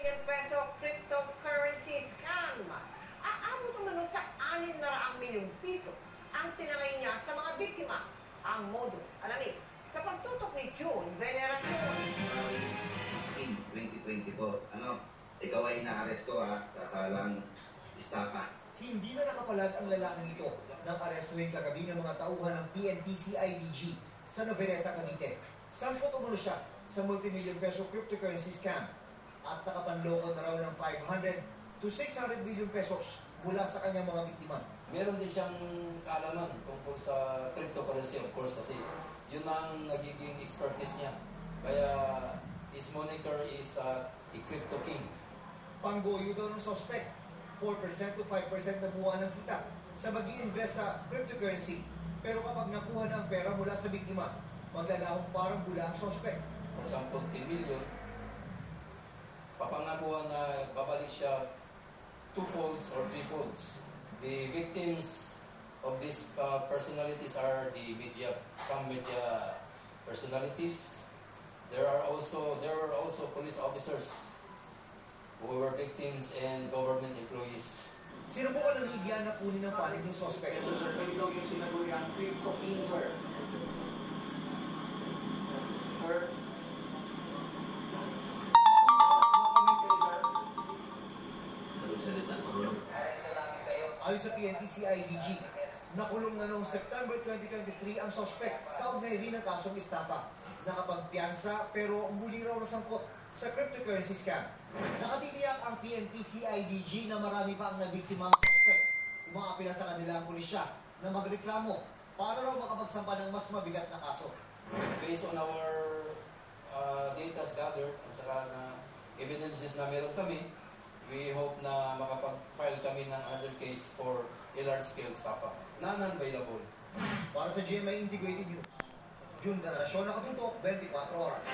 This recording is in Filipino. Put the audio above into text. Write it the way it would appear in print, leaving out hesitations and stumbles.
million peso cryptocurrency scam. Aabot naman sa 600 milyong piso ang tinangay niya sa mga biktima. Ang modus, alamin, sa pagtutok ni June Veneracion. Spring 2024. Ikaw ay inaaresto kasalang estafa. Hindi na nakapalag ang lalaking ito nang arestuhin kagabi ng mga tauhan ng PNP-CIDG sa Noveleta, Cavite. Sangkot umano siya sa multimillion peso cryptocurrency scam at nakapanloko na raw ng 500 to 600 billion pesos mula sa kanyang mga biktima. Meron din siyang kaalaman tungkol sa cryptocurrency, of course, kasi yun ang nagiging expertise niya. Kaya his moniker is a crypto king. Panggoyo daw ng suspect, 4% to 5% na buwan ng kita sa mag-i-invest sa cryptocurrency. Pero kapag nakuha na ang pera mula sa biktima, maglalahong parang bula ang suspect. For example, 10 million, papangakuan na babalik siya 2 folds or 3 folds. The victims of these personalities are some media personalities. There were also police officers who were victims and government employees. Sinubukan ng media na kunin ng panig ng suspect. Yes, sir. Ito yung sinagulian. Crypto king, sir. Sir. Ayon sa PNP-CIDG, nakulong na noong September 2023 ang suspect, kaugnay rin ang kasong estafa. Nakapagpiyansa pero muli raw nasangkot sa cryptocurrency scam. Nakatiniyak ang PNP-CIDG na marami pa ang nabiktimang suspect. Umaapila sa kanila ang pulisya na magreklamo para raw makapagsampa ng mas mabigat na kaso. Based on our data gathered at saka na evidences na meron kami, we hope na makapag-file kami ng another case for a large-scale estafa na non-bailable. Para sa GMA Integrated News, June Veneracion, nakatutok 24 oras.